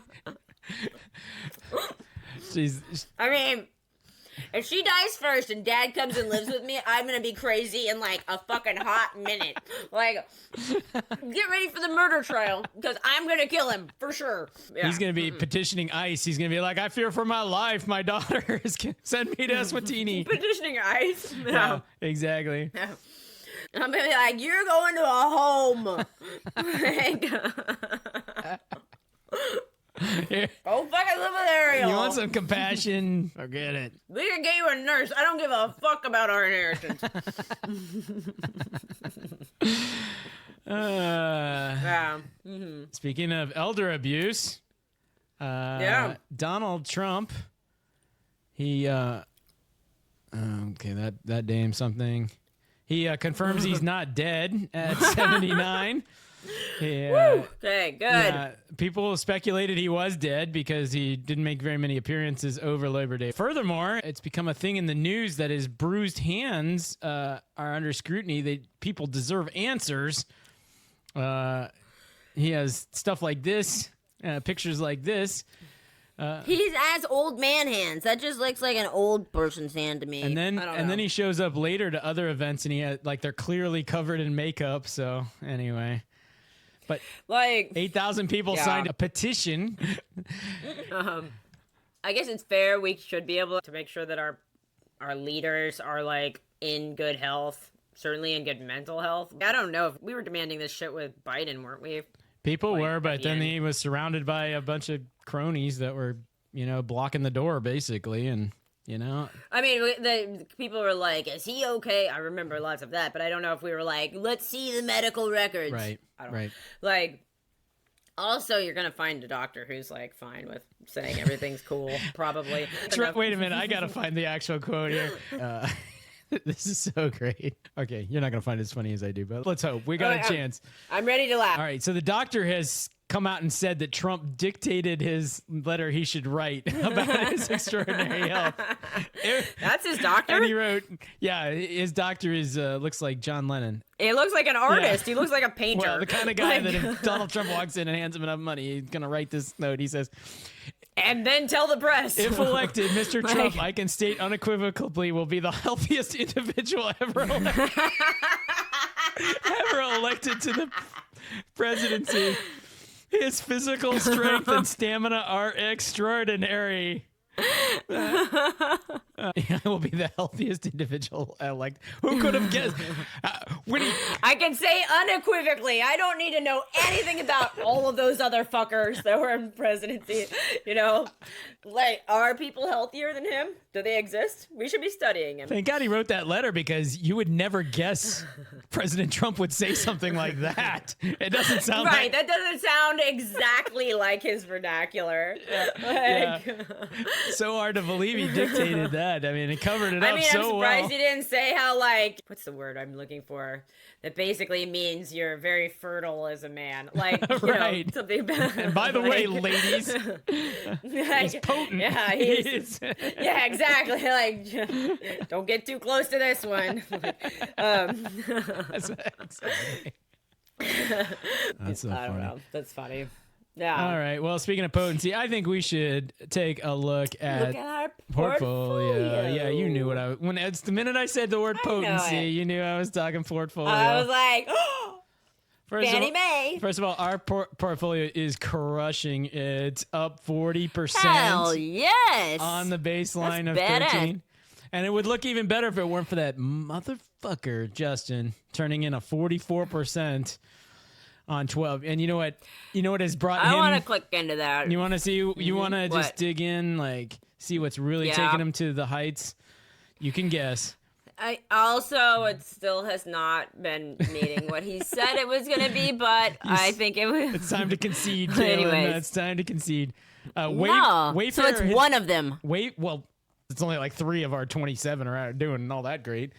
I mean, if she dies first and Dad comes and lives with me, I'm gonna be crazy in like a fucking hot minute. Like, get ready for the murder trial, because I'm gonna kill him for sure. Yeah. He's gonna be petitioning ICE. He's gonna be like, I fear for my life. My daughter is send me to Eswatini. Petitioning ICE. Yeah, exactly. Yeah. I'm gonna be like, you're going to a home. Go fucking live with Ariel. You want some compassion? Forget it. We can get you a nurse. I don't give a fuck about our inheritance. Speaking of elder abuse, Donald Trump, he okay, that damn something. He confirms he's not dead at 79. Okay, good. People speculated he was dead because he didn't make very many appearances over Labor Day. Furthermore, it's become a thing in the news that his bruised hands are under scrutiny. People deserve answers. He has stuff like this, pictures like this. He has old man hands. That just looks like an old person's hand to me. And then he shows up later to other events, and he had they're clearly covered in makeup. So anyway, but like 8,000 people signed a petition. I guess it's fair. We should be able to make sure that our leaders are like in good health, certainly in good mental health. I don't know if we were demanding this shit with Biden, weren't we? People were, but then he was surrounded by a bunch of cronies that were, blocking the door, basically, and, I mean, the people were like, is he okay? I remember lots of that, but I don't know if we were like, let's see the medical records. Right, right. Like, also, you're going to find a doctor who's, like, fine with saying everything's cool, probably. Wait a minute, I got to find the actual quote here. This is so great. Okay, you're not going to find it as funny as I do, but let's hope. We got a chance. I'm ready to laugh. All right, so the doctor has come out and said that Trump dictated his letter he should write about his extraordinary health. That's his doctor? And he wrote, his doctor looks like John Lennon. He looks like an artist. Yeah. He looks like a painter. Well, the kind of guy that if Donald Trump walks in and hands him enough money, he's going to write this note. He says... And then tell the press. If elected, Mr. Trump, I can state unequivocally, will be the healthiest individual ever elected to the presidency. His physical strength and stamina are extraordinary. I will be the healthiest individual elect. Who could have guessed? I can say unequivocally, I don't need to know anything about all of those other fuckers that were in presidency. You know, like, are people healthier than him? Do they exist? We should be studying him. Thank God he wrote that letter, because you would never guess President Trump would say something like that. It doesn't sound right. That doesn't sound exactly like his vernacular. Yeah. So hard to believe he dictated that. I mean, it covered it up so I'm well. surprised he didn't say how, like, what's the word I'm looking for? That basically means you're very fertile as a man. Like, you right. know, something bad. And by the way, ladies, he's potent. Yeah, yeah, exactly. Like, don't get too close to this one. That's so I don't funny. know. That's funny. Yeah. All right. Well, speaking of potency, I think we should take a look at our portfolio. Yeah, you knew what it's the minute I said the word potency, you knew I was talking portfolio. I was like, oh, Fannie Mae. First of all, our portfolio is crushing. It's up 40%. Hell yes. On the baseline of That's 13. And it would look even better if it weren't for that motherfucker, Justin, turning in a 44%. On 12, and you know what has brought him. I want to click into that. You want to see? You want to just dig in, like, see what's really taking him to the heights. You can guess. It still has not been meeting what he said it was going to be, but I think it was. It's time to concede, Kalyn. Anyways. It's time to concede. So Wayfair it's one of them. Well, it's only like 3 of our 27 are doing all that great.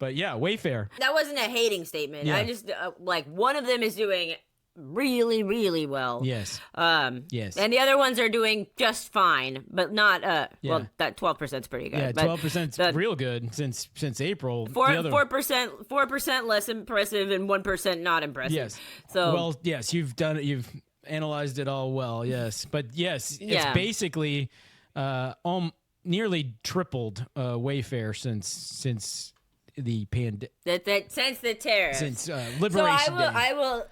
But yeah, Wayfair. That wasn't a hating statement. Yeah. I just like, one of them is doing really, really well. Yes. Yes. And the other ones are doing just fine, but not. Well, that 12% is pretty good. Yeah, 12% is real good since April. 4% less impressive and 1% not impressive. Yes. So well, yes, you've done it. You've analyzed it all well. Yes, but yes, it's basically nearly tripled Wayfair since the that since the tariffs, since Liberation So I will.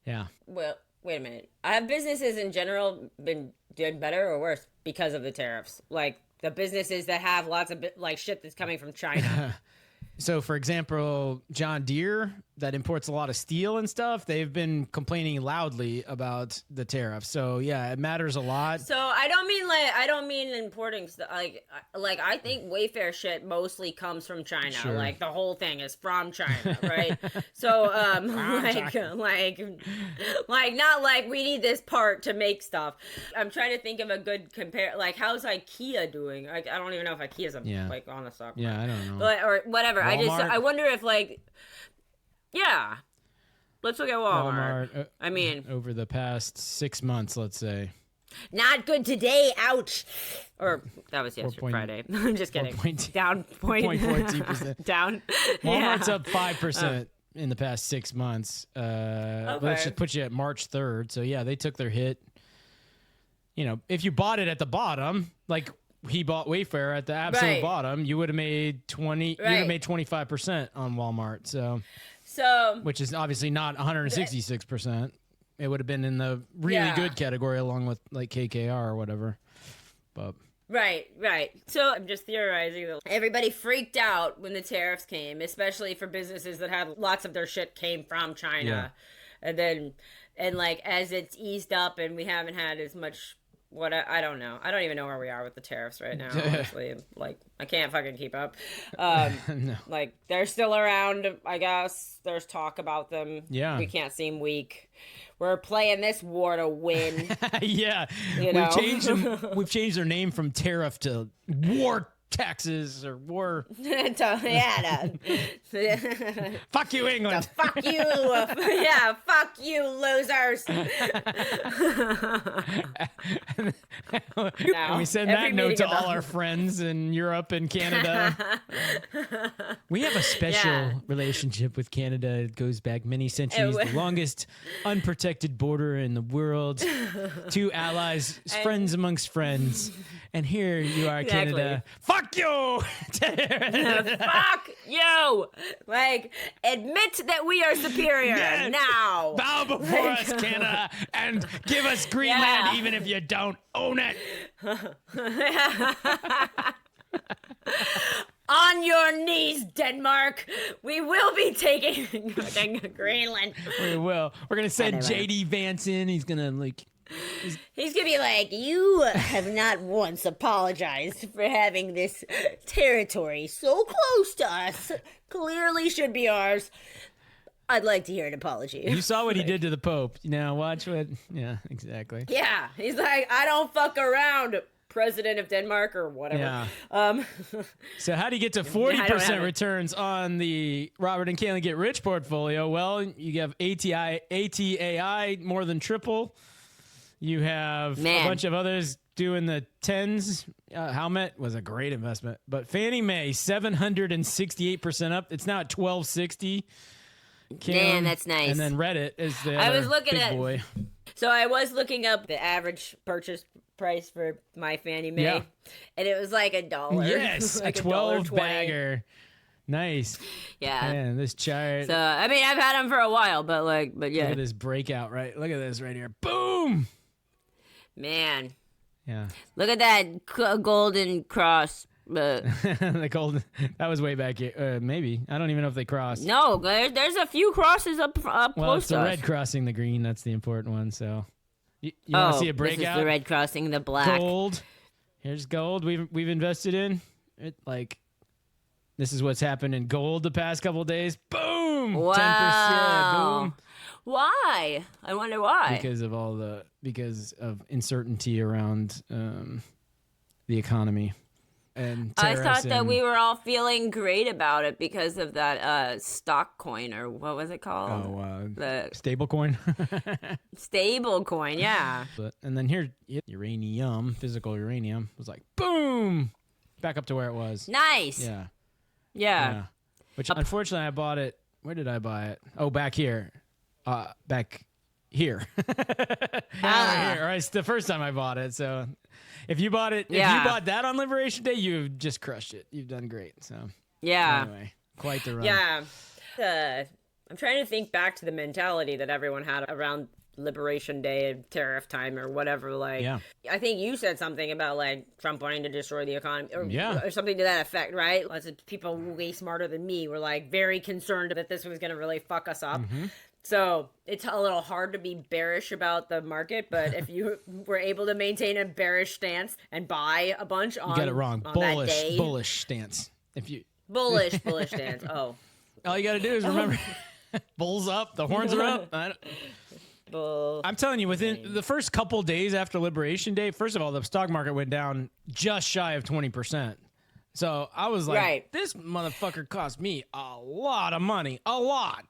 Yeah. Well, wait a minute. Have businesses in general been doing better or worse because of the tariffs? Like the businesses that have lots of like shit that's coming from China. So, for example, John Deere, that imports a lot of steel and stuff, they've been complaining loudly about the tariffs. So, yeah, it matters a lot. So, I don't mean importing stuff. Like I think Wayfair shit mostly comes from China. Sure. Like the whole thing is from China, right? So, like not like we need this part to make stuff. I'm trying to think of a good compare. Like, how's IKEA doing? Like, I don't even know if IKEA's like on the stock market. Yeah, I don't know. But, or whatever. Walmart. I wonder if like, yeah. Let's look at Walmart. I mean, over the past 6 months, let's say. Not good today. Ouch. Or that was yesterday, Friday. I'm just kidding. Down 0.42%. Down. Walmart's up 5% in the past 6 months. Let's just put you at March 3rd. So yeah, they took their hit. You know, if you bought it at the bottom, like he bought Wayfair at the absolute bottom, you would have made 25% on Walmart. So which is obviously not 166%. It would have been in the really good category along with like KKR or whatever. But Right. So I'm just theorizing that everybody freaked out when the tariffs came, especially for businesses that had lots of their shit came from China. Yeah. And like as it's eased up and we haven't had as much I don't know. I don't even know where we are with the tariffs right now, honestly. Like, I can't fucking keep up. No. Like, they're still around, I guess. There's talk about them. Yeah. We can't seem weak. We're playing this war to win. Yeah. You know? We've changed their name from tariff to war taxes or war. Fuck you, England. Fuck you. Yeah, fuck you, losers. And we send that note to all our friends in Europe and Canada. We have a special relationship with Canada. It goes back many centuries. The longest unprotected border in the world. 2 allies, friends amongst friends. And here you are, Canada. Fuck fuck you. Fuck you! Like, admit that we are superior Yeah. now. Bow before us, Canada, and give us Greenland, even if you don't own it. On your knees, Denmark. We will be taking Greenland. We will. We're gonna send Anyway. JD Vance in. He's gonna like. He's gonna be like, you have not once apologized for having this territory so close to us. Clearly should be ours. I'd like to hear an apology. You saw what he did to the Pope. Now watch what. Yeah, exactly. Yeah, he's like, I don't fuck around, President of Denmark or whatever. Yeah. So how do you get to I don't have 40% it. returns on the Robert and Kalyn Get Rich portfolio? Well, you have ATAI more than triple. You have a bunch of others doing the tens. Helmet was a great investment. But Fannie Mae, 768% up. It's now at 1260. Man, that's nice. And then Reddit is the I was other looking big at- boy. So I was looking up the average purchase price for my Fannie Mae, Yeah. and it was like $1. Yes, like a 12 $1.20. bagger. Nice. Yeah. Man, this chart. So I mean, I've had them for a while, but Look yeah, at this breakout, right? Look at this right here. Boom. man, Yeah. look at that golden cross. The golden. That was way back here. Maybe. I don't even know if they crossed. No, there's a few crosses up Well, close it's the to us. red crossing the green. That's the important one. So, you want to see a This is breakout? the red crossing the black. Gold. Here's gold. We've invested in it. Like, this is what's happened in gold the past couple of days. Boom. Wow. 10%. Boom. Why? I wonder why. Because of uncertainty around the economy and I tariffs thought that and- we were all feeling great about it because of that stock coin, or what was it called? The stablecoin. stable coin, yeah. And then here, uranium, physical uranium, was like boom, back up to where it was. Nice. Yeah. Yeah. Which unfortunately I bought it. Where did I buy it? Oh, back here. Back here. Here. Or it's the first time I bought it. So if you bought it, if you bought that on Liberation Day, you've just crushed it. You've done great. So Yeah. anyway, quite the run. Yeah. I'm trying to think back to the mentality that everyone had around Liberation Day, tariff time, or whatever. Like, Yeah. I think you said something about like Trump wanting to destroy the economy, Yeah. or something to that effect, right? Lots of people way smarter than me were like very concerned that this was going to really fuck us up. Mm-hmm. So it's a little hard to be bearish about the market, but if you were able to maintain a bearish stance and buy a bunch on, You got it wrong. on that day, Bullish stance. If you bullish stance. Oh, all you got to do is remember, bulls up, the horns are up. bull. I'm telling you, within the first couple days after Liberation Day, first of all, the stock market went down just shy of 20%. So I was like, Right. this motherfucker cost me a lot of money. A lot.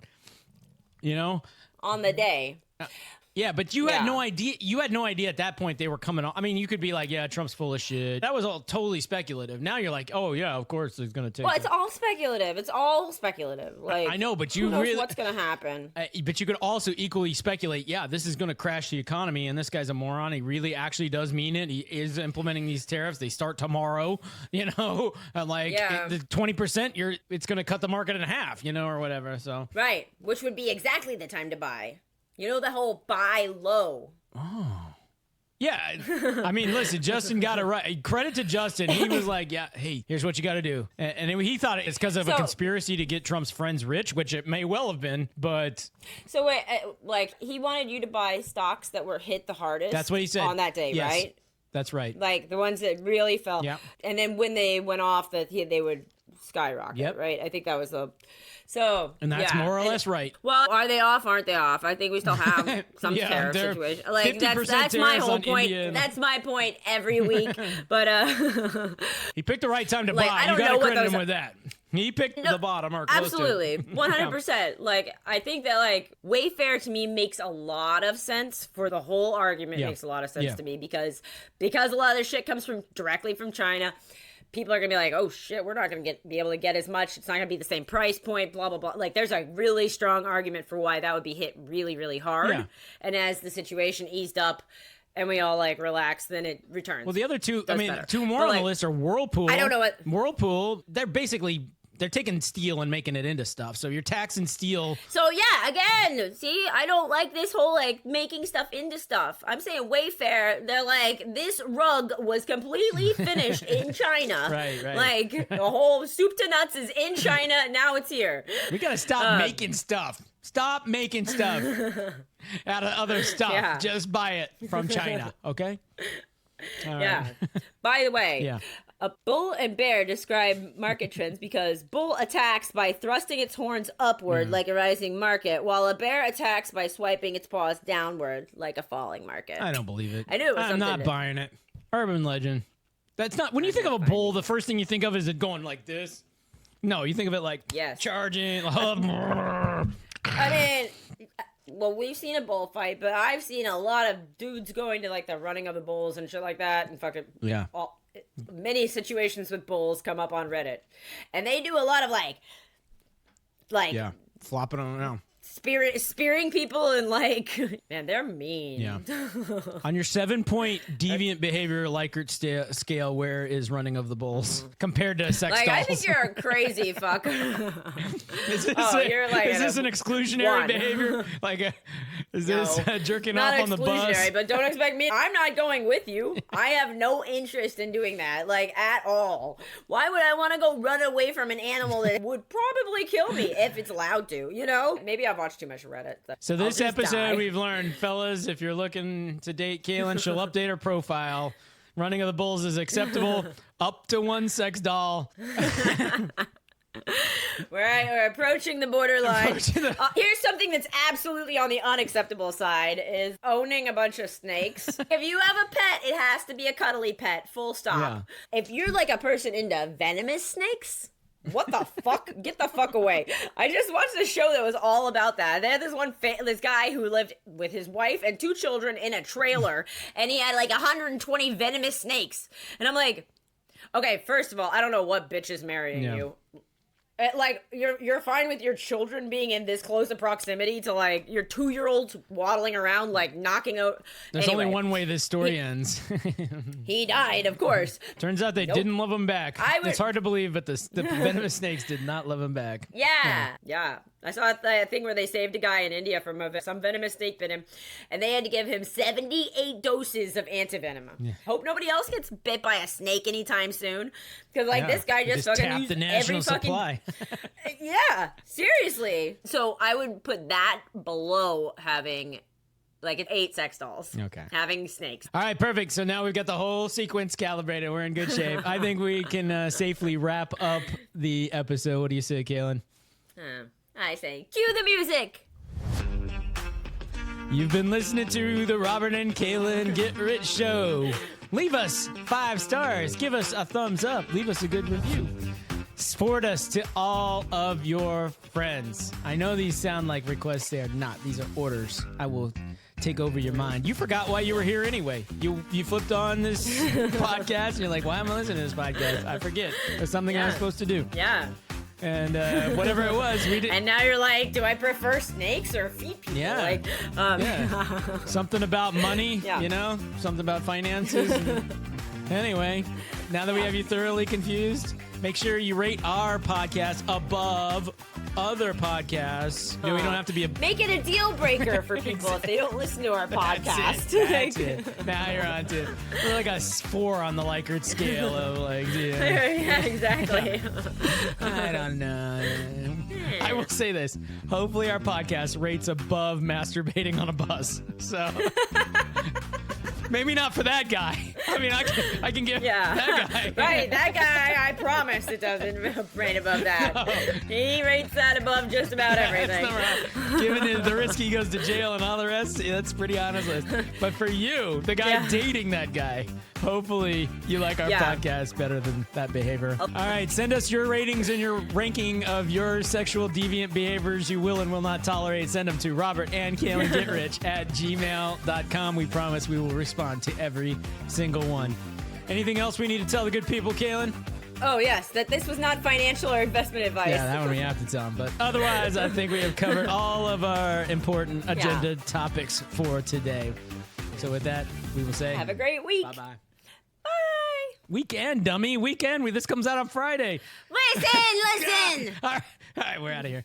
You know? On the day. Yeah, but you had Yeah. no idea. You had no idea at that point they were coming on. I mean, you could be like, yeah, Trump's full of shit. That was all totally speculative. Now you're like, oh, yeah, of course it's going to take Well, it. it's all speculative. It's all speculative. Like, I know, but who you knows really... what's going to happen? But you could also equally speculate, yeah, this is going to crash the economy, and this guy's a moron. He really actually does mean it. He is implementing these tariffs. They start tomorrow, you know? And like, Yeah. the 20%, it's going to cut the market in half, you know, or whatever. So, Right. Which would be exactly the time to buy. You know, the whole buy low. yeah. I mean, listen, Justin got it right. Credit to Justin. He was like, yeah, hey, here's what you got to do. And he thought it's because of a So- conspiracy to get Trump's friends rich, which it may well have been, but So, wait, like, he wanted you to buy stocks that were hit the hardest. that's what he said. On that day, Yes, right? that's right. Like, the ones that really fell. Yeah. And then when they went off, they would skyrocket, Yep. right? I think that was the... So, And that's yeah. more or less right. Well, are they off? Aren't they off? I think we still have some Yeah, tariff they're situation. Like 50% that's my tariffs whole on point. India and- That's my point every week. But He picked the right time to Like, buy. I You don't got know to what credit those him are. with that. He picked the bottom or close absolutely, to it. 100%. Like, I think that like Wayfair to me makes a lot of sense for the whole argument. Yeah. Makes a lot of sense Yeah. to me because a lot of this shit comes from directly from China. People are gonna be like, "Oh shit, we're not gonna be able to get as much. It's not gonna be the same price point." Blah blah blah. Like, there's a really strong argument for why that would be hit really really hard. Yeah. And as the situation eased up, and we all like relax, then it returns. Well, the other two, Does better. two more But, on the like, list are Whirlpool. I don't know what- Whirlpool, they're taking steel and making it into stuff. So you're taxing steel. So yeah, again, see, I don't like this whole like making stuff into stuff. I'm saying Wayfair, they're like, this rug was completely finished in China. Right. Like the whole soup to nuts is in China, now it's here. We got to stop making stuff. Stop making stuff out of other stuff. Yeah. Just buy it from China, okay? All Yeah. right. By the way, Yeah. a bull and bear describe market trends because bull attacks by thrusting its horns upward like a rising market, while a bear attacks by swiping its paws downward like a falling market. I don't believe it. I knew it was I'm something not that- burning it. Urban legend. That's not. When you think of a bull, the first thing you think of is it going like this. No, you think of it like Yes. charging. I mean, well, we've seen a bullfight, but I've seen a lot of dudes going to like the running of the bulls and shit like that, and fucking Yeah. many situations with bulls come up on Reddit, and they do a lot of like Yeah, flopping on around. spearing people and like, man, they're mean. Yeah. On your 7-point deviant behavior Likert scale, where is running of the bulls compared to sex Like, dolls? I think you're a crazy fuck. Is this, you're like is this an exclusionary one. behavior? Like, is this No. jerking Not off on the bus? exclusionary, but don't expect me. I'm not going with you. I have no interest in doing that, like, at all. Why would I want to go run away from an animal that would probably kill me if it's allowed to, you know? Maybe I've watched too much Reddit. So I'll this just episode, die. we've learned, fellas, if you're looking to date Kalyn, she'll update her profile. Running of the bulls is acceptable up to one sex doll. We're approaching the borderline. Approaching the- Here's something that's absolutely on the unacceptable side is owning a bunch of snakes. If you have a pet, it has to be a cuddly pet, full stop. Yeah. If you're like a person into venomous snakes, what the fuck? Get the fuck away. I just watched a show that was all about that. They had this guy who lived with his wife and 2 children in a trailer, and he had like 120 venomous snakes. And I'm like, okay, first of all, I don't know what bitch is marrying Yeah. you. Like, you're fine with your children being in this close of proximity to, like, your 2-year-olds waddling around, like, knocking out. There's Anyway, only one way this story ends. he died, of course. Turns out they didn't love him back. It's hard to believe, but the venomous snakes did not love him back. Yeah. I saw a thing where they saved a guy in India from some venomous snake bit him, and they had to give him 78 doses of antivenom. Hope nobody else gets bit by a snake anytime soon, because like this guy just fucking tapped used the national every fucking supply. Yeah, seriously. So I would put that below having like 8 sex dolls. Okay. Having snakes. All right, perfect. So now we've got the whole sequence calibrated. We're in good shape. I think we can safely wrap up the episode. What do you say, Kalyn? I say, cue the music. You've been listening to the Robert and Kalyn Get Rich Show. Leave us 5 stars. Give us a thumbs up. Leave us a good review. Forward us to all of your friends. I know these sound like requests. They are not. These are orders. I will take over your mind. You forgot why you were here anyway. You flipped on this podcast and you're like, why am I listening to this podcast? I forget. There's something I was supposed to do. Yeah. And whatever it was, we did. And now you're like, do I prefer snakes or feet people? Yeah. Like, Yeah. Something about money, Yeah. you know? Something about finances. Anyway, now that we have you thoroughly confused, make sure you rate our podcast above other podcasts. We don't have to be a... Make it a deal breaker for people if they don't listen to our podcast. That's it. Now you're on to... We're like a 4 on the Likert scale of like... Yeah. Yeah, exactly. I don't know. I will say this. Hopefully our podcast rates above masturbating on a bus. So... Maybe not for that guy. I mean, I can give that guy. Right, that guy, I promise it doesn't rate above that. No. He rates that above just about everything. That's not right. Given the risk he goes to jail and all the rest, that's pretty honest list. But for you, the guy dating that guy, hopefully you like our podcast better than that behavior. All right, send us your ratings and your ranking of your sexual deviant behaviors you will and will not tolerate. Send them to robertandkalyngetrich@gmail.com. We promise we will respond to every single one. Anything else we need to tell the good people, Kalyn? Oh, yes, that this was not financial or investment advice. Yeah, that one we have to tell them. But otherwise, I think we have covered all of our important agenda topics for today. So with that, we will say, have a great week. Bye-bye. Bye. Weekend, dummy. Weekend. This comes out on Friday. Listen. All right, we're out of here.